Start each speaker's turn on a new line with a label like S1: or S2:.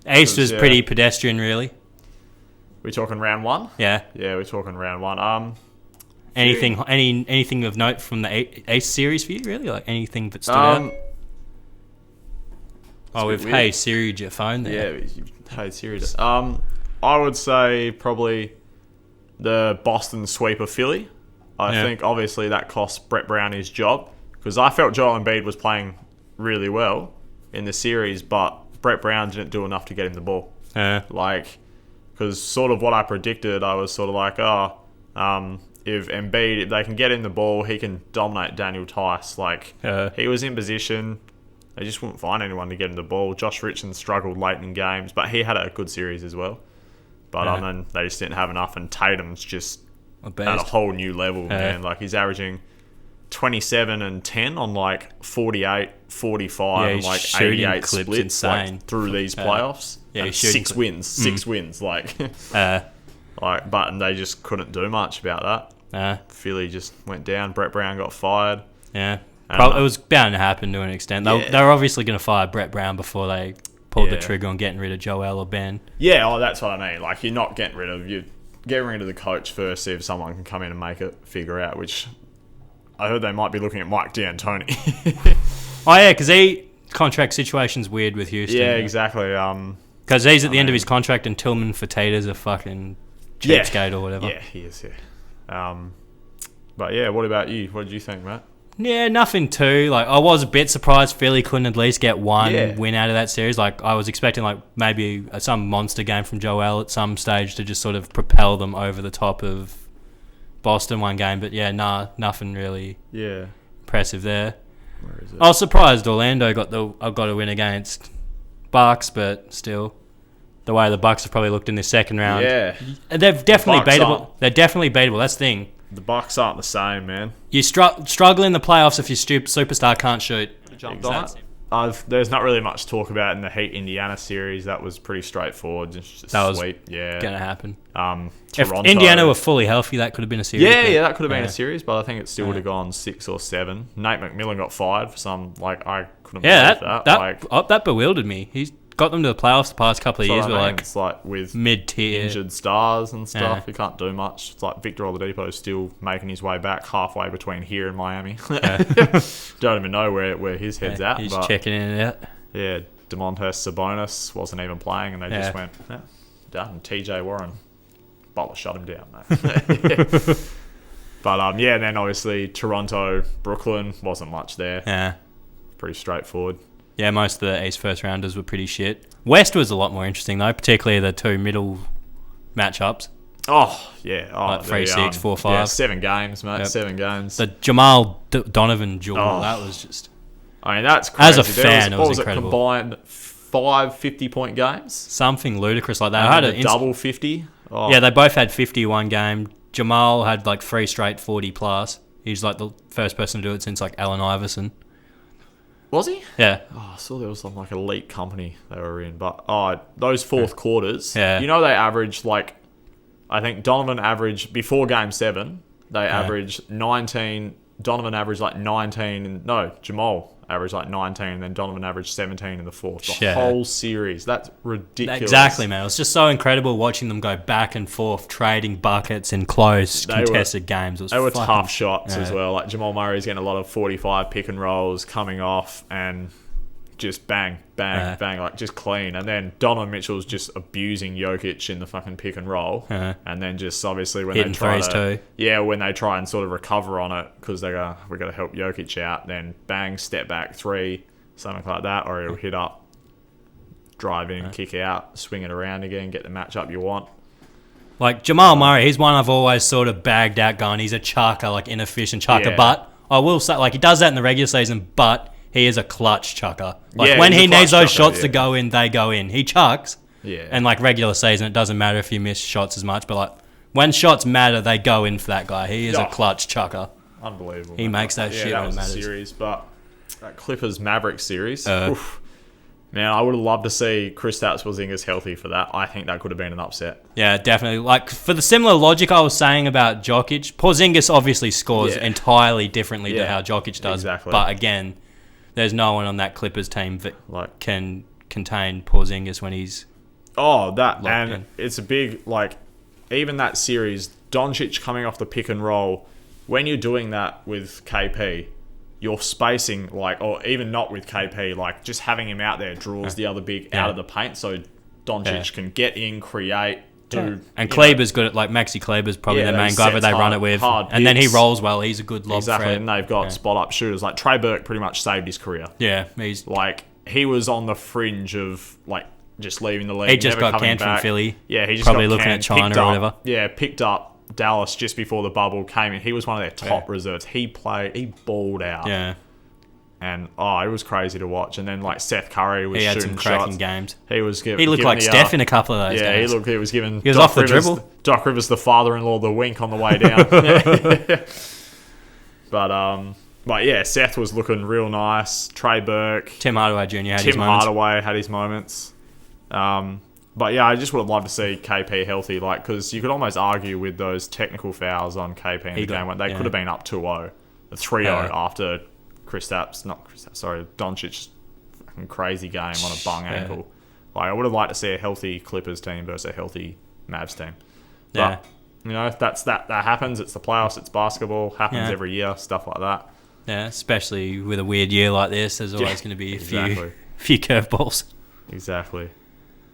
S1: East was pretty pedestrian, really.
S2: We talking round one?
S1: Yeah.
S2: Yeah, we're talking round one.
S1: Anything of note from the East series for you, really? Like anything that stood out? We've Hey Siri your phone there.
S2: Yeah, Hey Siri. I would say probably the Boston sweep of Philly. I think obviously that cost Brett Brown his job because I felt Joel Embiid was playing really well in the series, but Brett Brown didn't do enough to get him the ball. Because sort of what I predicted, I was sort of like, if Embiid, if they can get him the ball, he can dominate Daniel Tice. He was in position. They just wouldn't find anyone to get him the ball. Josh Richardson struggled late in games, but he had a good series as well. But then they just didn't have enough, and Tatum's just at a whole new level, man. He's averaging 27 and 10 on 48, 45, and 88 splits
S1: insane.
S2: Through these playoffs. Six wins. But they just couldn't do much about that. Philly just went down. Brett Brown got fired.
S1: Yeah. It was bound to happen to an extent. They were obviously going to fire Brett Brown before they pulled the trigger on getting rid of Joel or Ben.
S2: Yeah, that's what I mean. You're not getting rid of... You're getting rid of the coach first, see if someone can come in and make it figure out, which... I heard they might be looking at Mike D'Antoni.
S1: Because contract situation's weird with Houston.
S2: Yeah, exactly.
S1: Because he's at the end of his contract and Tillman Fertitta's a fucking cheapskate or whatever.
S2: Yeah, he is, But yeah, what about you? What did you think, Matt?
S1: Yeah, nothing too. I was a bit surprised Philly couldn't at least get one win out of that series. I was expecting maybe some monster game from Joel at some stage to just sort of propel them over the top of Boston one game. But nothing really impressive there.
S2: Where is it?
S1: I was surprised Orlando got a win against Bucks, but still, the way the Bucks have probably looked in this second round, they're definitely beatable. They're definitely beatable. That's the thing.
S2: The Bucks aren't the same, man.
S1: You struggle in the playoffs if your superstar can't shoot.
S2: There's not really much to talk about in the Heat Indiana series. That was pretty straightforward. Just
S1: that was
S2: sweep.
S1: Gonna happen.
S2: Toronto,
S1: if Indiana were fully healthy, that could have been a series.
S2: That could have been a series, but I think it still would have gone 6 or 7. Nate McMillan got fired for some I couldn't believe that.
S1: That bewildered me. He's got them to the playoffs the past couple of years.
S2: It's with
S1: mid-tier
S2: injured stars and stuff. He can't do much. It's like Victor Oladipo still making his way back halfway between here and Miami. Don't even know where his head's at.
S1: He's checking in and out.
S2: Yeah, DeMontis Sabonis wasn't even playing, and they just went done. TJ Warren, Butler shut him down, mate. But then obviously Toronto, Brooklyn wasn't much there.
S1: Yeah,
S2: pretty straightforward.
S1: Yeah, most of the East first rounders were pretty shit. West was a lot more interesting though, particularly the two middle matchups.
S2: Oh yeah,
S1: 3-6, 4-5.
S2: Yeah, 7 games, mate. Yep. 7 games.
S1: The Jamal Donovan duel, that was just.
S2: I mean, that's crazy.
S1: As a fan, it was incredible.
S2: Combined 5 50-point games,
S1: something ludicrous like that.
S2: I had a double 50.
S1: Oh. Yeah, they both had 51 game. Jamal had 3 straight 40 plus. He's the first person to do it since Allen Iverson.
S2: Was he?
S1: Yeah.
S2: Oh, I saw there was some elite company they were in, but those fourth quarters.
S1: Yeah.
S2: You know they averaged I think Donovan averaged before Game 7. They averaged 19. Donovan averaged 19. No, Jamal averaged 19, and then Donovan averaged 17 in the fourth. The whole series. That's ridiculous.
S1: Exactly, man. It was just so incredible watching them go back and forth, trading buckets in close, contested games.
S2: They were tough shots as well. Jamal Murray's getting a lot of 45 pick and rolls coming off, and just bang, bang, bang, just clean. And then Donovan Mitchell's just abusing Jokic in the fucking pick and roll. And then just obviously when
S1: hitting
S2: they try
S1: too.
S2: when they try and sort of recover on it because they go, we've got to help Jokic out, then bang, step back 3, something like that, or he'll hit up, drive in, kick out, swing it around again, get the matchup you want.
S1: Jamal Murray, he's one I've always sort of bagged out going, he's a chucker, inefficient chucker, but I will say, he does that in the regular season, but he is a clutch chucker. When he needs those shots to go in, they go in. He chucks.
S2: Yeah.
S1: And regular season, it doesn't matter if you miss shots as much. But when shots matter, they go in for that guy. He is a clutch chucker.
S2: Unbelievable.
S1: He makes that shit when it matters.
S2: Series, but that Clippers Mavericks series. Man, I would have loved to see Kristaps Porzingis healthy for that. I think that could have been an upset.
S1: Yeah, definitely. For the similar logic I was saying about Jokic, Porzingis obviously scores entirely differently to how Jokic does.
S2: Exactly.
S1: But again, there's no one on that Clippers team that can contain Porzingis when he's
S2: Oh, that
S1: Locked
S2: and
S1: in.
S2: it's a big like, even that series, Doncic coming off the pick and roll. When you're doing that with KP, you're spacing like, or even not with KP, like just having him out there draws the other big out of the paint, so Doncic can get in, create, do.
S1: And Kleber's good at like Maxi Kleber's probably
S2: Yeah,
S1: the
S2: they
S1: main guy that they
S2: set
S1: run
S2: hard-
S1: it with,
S2: hard
S1: and then he
S2: picks.
S1: rolls well. He's a good lob
S2: Exactly,
S1: threat.
S2: and they've got spot up shooters like Trey Burke. Pretty much saved his career.
S1: Yeah, he's
S2: Like he was on the fringe of like just leaving the league.
S1: he just
S2: never
S1: got
S2: coming
S1: canned from
S2: back.
S1: Philly.
S2: Yeah, he just
S1: Probably
S2: got
S1: looking
S2: canned,
S1: at China
S2: picked
S1: or
S2: up-
S1: whatever.
S2: Yeah, picked up Dallas just before the bubble came in. He was one of their top reserves. He balled out.
S1: Yeah,
S2: And it was crazy to watch. And then like Seth Curry was
S1: he had
S2: shooting
S1: some cracking
S2: shots.
S1: games.
S2: He was giving.
S1: He looked like Steph in a couple of those
S2: Yeah,
S1: games.
S2: he was giving.
S1: He was off the dribble.
S2: Doc Rivers, the father-in-law, the wink on the way down. But yeah, Seth was looking real nice. Trey Burke,
S1: Tim Hardaway Jr. had his
S2: Tim
S1: moments.
S2: Hardaway had his moments. But yeah, I just would have loved to see KP healthy, like because you could almost argue with those technical fouls on KP in the game when they could have been up 2-0, a 3-0 after Doncic's fucking crazy game on a bung ankle. Like I would have liked to see a healthy Clippers team versus a healthy Mavs team.
S1: Yeah.
S2: But, that happens. It's the playoffs. It's basketball. Happens every year. Stuff like that.
S1: Yeah, especially with a weird year like this, there's always going to be a
S2: exactly.
S1: few curveballs.
S2: Exactly.